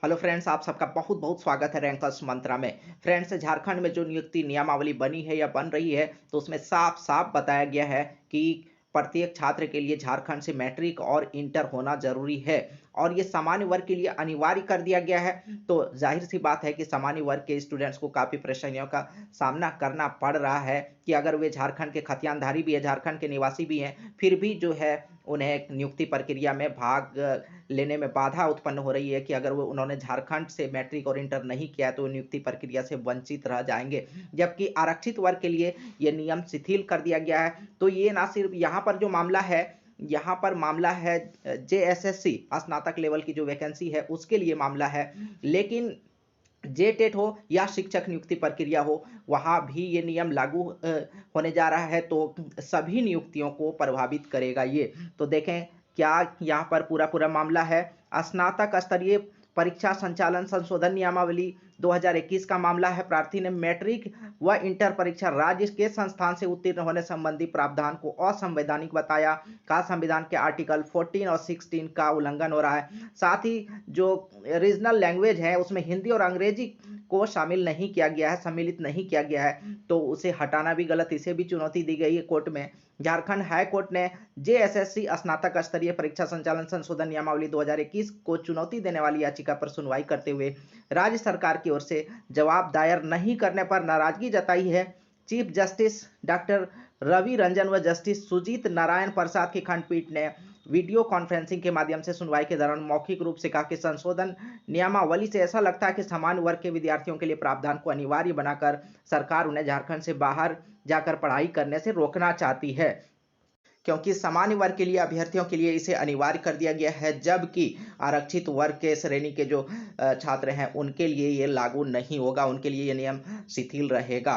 Hello friends, आप सबका बहुत बहुत स्वागत है रैंकर्स मंत्रा में। फ्रेंड्स, झारखंड में जो नियुक्ति नियमावली बनी है या बन रही है, तो उसमें साफ साफ बताया गया है कि प्रत्येक छात्र के लिए झारखंड से मैट्रिक और इंटर होना जरूरी है और ये सामान्य वर्ग के लिए अनिवार्य कर दिया गया है। तो जाहिर सी बात है कि सामान्य वर्ग के स्टूडेंट्स को काफ़ी परेशानियों का सामना करना पड़ रहा है कि अगर वे झारखंड के खतियानधारी भी है, झारखंड के निवासी भी हैं, फिर भी जो है उन्हें नियुक्ति प्रक्रिया में भाग लेने में बाधा उत्पन्न हो रही है कि अगर वो उन्होंने झारखंड से मैट्रिक और इंटर नहीं किया है तो वो नियुक्ति प्रक्रिया से वंचित रह जाएंगे। जबकि आरक्षित वर्ग के लिए ये नियम शिथिल कर दिया गया है। तो ये ना सिर्फ यहाँ पर जो मामला है, यहाँ पर मामला है जेएसएससी स्नातक लेवल की जो वैकेंसी है उसके लिए मामला है, लेकिन जेटेट हो या शिक्षक नियुक्ति प्रक्रिया हो, वहाँ भी ये नियम लागू होने जा रहा है। तो सभी नियुक्तियों को प्रभावित करेगा ये। तो देखें क्या यहाँ पर पूरा मामला है। स्नातक स्तरीय परीक्षा संचालन संशोधन नियमावली 2021 का मामला है। प्रार्थी ने मैट्रिक व इंटर परीक्षा राज्य के संस्थान से उत्तीर्ण होने संबंधी प्रावधान को असंवैधानिक बताया। का संविधान के आर्टिकल 14 और 16 का उल्लंघन हो रहा है। साथ ही जो रीजनल लैंग्वेज है उसमें हिंदी और अंग्रेजी को शामिल नहीं किया गया है, सम्मिलित नहीं किया गया है, तो उसे हटाना भी गलत, इसे भी चुनौती दी गई है कोर्ट में। झारखंड हाई कोर्ट ने जेएसएससी स्नातक स्तरीय परीक्षा संचालन संशोधन नियमावली 2021 को चुनौती देने वाली याचिका पर सुनवाई करते हुए राज्य सरकार की ओर से जवाब दायर नहीं करने पर नाराजगी जताई है। Chief justice doctor Ravi Ranjan व जस्टिस सुजीत नारायण प्रसाद की खंडपीठ ने वीडियो कॉन्फ्रेंसिंग के माध्यम से सुनवाई के दौरान मौखिक रूप से कहा कि संशोधन नियमावली से ऐसा लगता है कि सामान्य वर्ग के विद्यार्थियों के लिए प्रावधान को अनिवार्य बनाकर सरकार उन्हें झारखंड से बाहर जाकर पढ़ाई करने से रोकना चाहती है, क्योंकि सामान्य वर्ग के लिए अभ्यर्थियों के लिए इसे अनिवार्य कर दिया गया है, जबकि आरक्षित वर्ग के श्रेणी के जो छात्र हैं उनके लिए ये लागू नहीं होगा, उनके लिए ये नियम शिथिल रहेगा।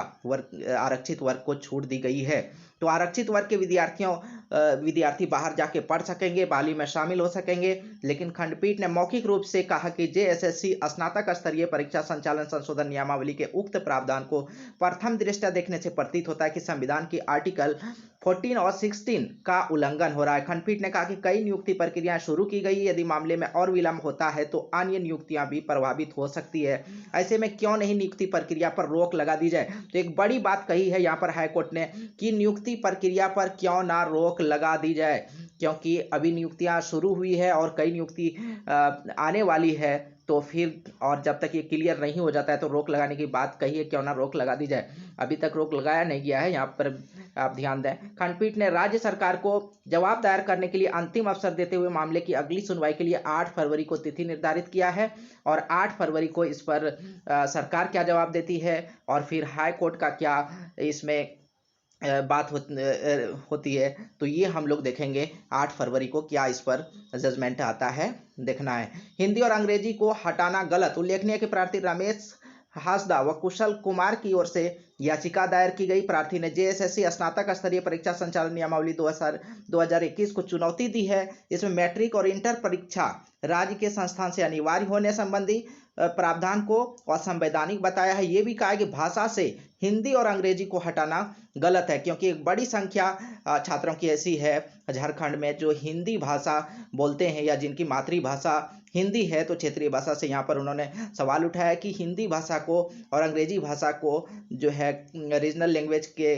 आरक्षित वर्ग को छूट दी गई है। तो आरक्षित वर्ग के विद्यार्थी बाहर जाके पढ़ सकेंगे, बाली में शामिल हो सकेंगे, लेकिन खंडपीठ ने मौखिक रूप से कहा कि जेएसएससी स्नातक स्तरीय परीक्षा संचालन संशोधन नियमावली के उक्त प्रावधान को प्रथम दृष्टया देखने से प्रतीत होता है कि संविधान की आर्टिकल 14 और 16 का उल्लंघन हो रहा है। खंडपीठ ने कहा कि कई नियुक्ति प्रक्रियाएं शुरू की गई, यदि मामले में और विलंब होता है तो अन्य नियुक्तियां भी प्रभावित हो सकती है। ऐसे में क्यों नहीं नियुक्ति प्रक्रिया पर रोक लगा दी जाए। तो एक बड़ी बात कही है यहाँ पर हाईकोर्ट ने कि नियुक्ति प्रक्रिया पर क्यों ना रोक लगा दी जाए, क्योंकि अभी नियुक्तियां शुरू हुई है और कई नियुक्ति आने वाली है। तो फिर और जब तक ये क्लियर नहीं हो जाता है तो रोक लगाने की बात कही है, क्यों ना रोक लगा दी जाए। अभी तक रोक लगाया नहीं गया है, यहाँ पर आप ध्यान दें। खंडपीठ ने राज्य सरकार को जवाब दायर करने के लिए अंतिम अवसर देते हुए मामले की अगली सुनवाई के लिए 8 फरवरी को तिथि निर्धारित किया है और 8 फरवरी को इस पर सरकार क्या जवाब देती है और फिर हाई कोर्ट का क्या इसमें बात होती है, तो ये हम लोग देखेंगे 8 फरवरी को क्या इस पर जजमेंट आता है, देखना है। हिंदी और अंग्रेजी को हटाना गलत। उल्लेखनीय कि प्रार्थी रमेश हासदा व कुशल कुमार की ओर से याचिका दायर की गई। प्रार्थी ने जेएसएससी स्नातक स्तरीय परीक्षा संचालन नियमावली 2021 को चुनौती दी है। इसमें मैट्रिक और इंटर परीक्षा राज्य के संस्थान से अनिवार्य होने संबंधी प्रावधान को असंवैधानिक बताया है। ये भी कहा है कि भाषा से हिंदी और अंग्रेजी को हटाना गलत है, क्योंकि एक बड़ी संख्या छात्रों की ऐसी है झारखंड में जो हिंदी भाषा बोलते हैं या जिनकी मातृभाषा हिंदी है। तो क्षेत्रीय भाषा से यहाँ पर उन्होंने सवाल उठाया कि हिंदी भाषा को और अंग्रेजी भाषा को जो है रीजनल लैंग्वेज के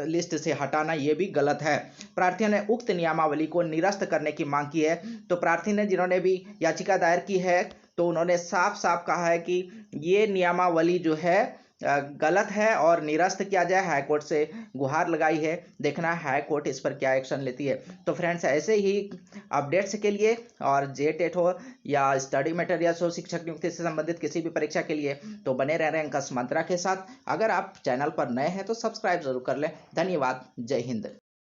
लिस्ट से हटाना ये भी गलत है। प्रार्थियों ने उक्त नियमावली को निरस्त करने की मांग की है। तो प्रार्थी ने जिन्होंने भी याचिका दायर की है तो उन्होंने साफ साफ कहा है कि ये नियमावली जो है गलत है और निरस्त किया जाए। हाईकोर्ट से गुहार लगाई है, देखना है हाईकोर्ट इस पर क्या एक्शन लेती है। तो फ्रेंड्स, ऐसे ही अपडेट्स के लिए और जेटेट हो या स्टडी मटेरियल्स हो, शिक्षक नियुक्ति से संबंधित किसी भी परीक्षा के लिए, तो बने रह रहे हैं अंकस मंत्रा के साथ। अगर आप चैनल पर नए हैं तो सब्सक्राइब जरूर कर लें। धन्यवाद। जय हिंद।